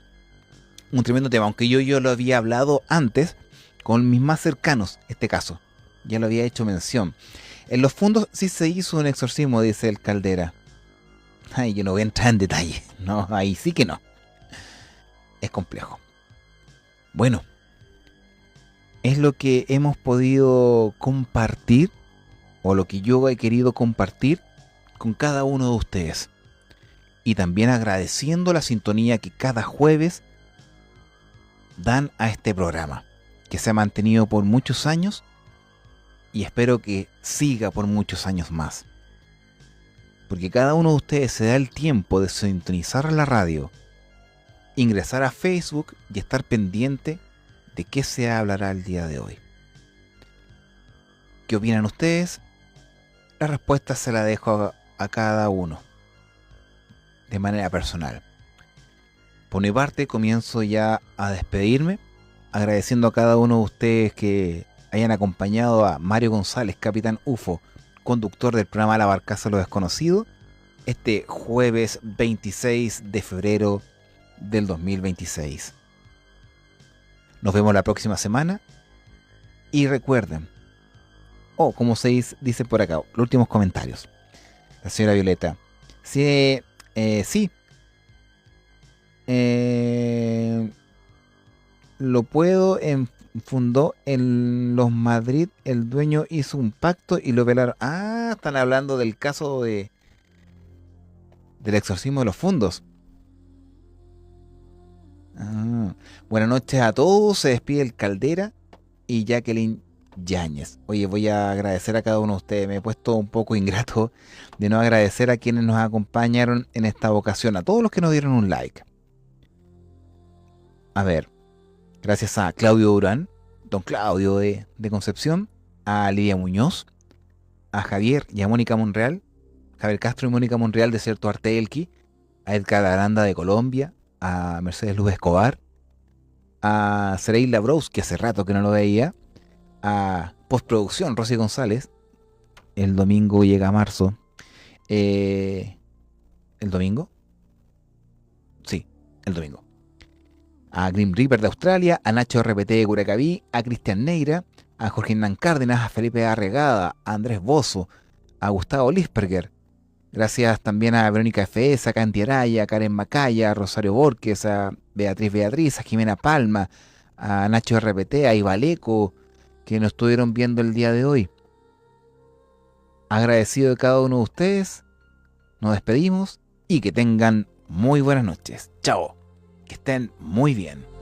Un tremendo tema, aunque yo lo había hablado antes con mis más cercanos, este caso. Ya lo había hecho mención. En los fondos sí se hizo un exorcismo, dice el Caldera. Ay, yo no voy a entrar en detalle. No, ahí sí que no. Es complejo. Bueno, es lo que hemos podido compartir, o lo que yo he querido compartir con cada uno de ustedes. Y también agradeciendo la sintonía que cada jueves dan a este programa, que se ha mantenido por muchos años y espero que siga por muchos años más. Porque cada uno de ustedes se da el tiempo de sintonizar la radio, ingresar a Facebook y estar pendiente de qué se hablará el día de hoy. ¿Qué opinan ustedes? La respuesta se la dejo a cada uno, de manera personal. Por mi parte, comienzo ya a despedirme, agradeciendo a cada uno de ustedes que hayan acompañado a Mario González, Capitán UFO, conductor del programa La Barcaza de lo Desconocido, este jueves 26 de febrero del 2026. Nos vemos la próxima semana y recuerden, como se dice por acá, los últimos comentarios. La señora Violeta, sí, lo puedo fundó en Los Madrid, el dueño hizo un pacto y lo velaron. Ah, están hablando del caso del exorcismo de los fondos. Buenas noches a todos, se despide el Caldera y Jacqueline Yáñez. Oye, voy a agradecer a cada uno de ustedes, me he puesto un poco ingrato de no agradecer a quienes nos acompañaron en esta ocasión, a todos los que nos dieron un like. A ver, gracias a Claudio Durán, don Claudio de Concepción, a Lidia Muñoz, a Javier y a Mónica Monreal, Javier Castro y Mónica Monreal de Cierto Arte Elqui, a Edgar Aranda de Colombia, a Mercedes Luz Escobar, a Cereila Brous, que hace rato que no lo veía, a Postproducción Rosy González, el domingo llega marzo, ¿El domingo? Sí, el domingo. A Grim Reaper de Australia, a Nacho RPT de Curacaví, a Cristian Neira, a Jorge Hernán Cárdenas, a Felipe Arregada, a Andrés Bozo, a Gustavo Lisperger. Gracias también a Verónica FS, a Canti Araya, a Karen Macaya, a Rosario Borges, a Beatriz, a Jimena Palma, a Nacho RPT, a Ibaleco, que nos estuvieron viendo el día de hoy. Agradecido de cada uno de ustedes, nos despedimos y que tengan muy buenas noches. Chao, que estén muy bien.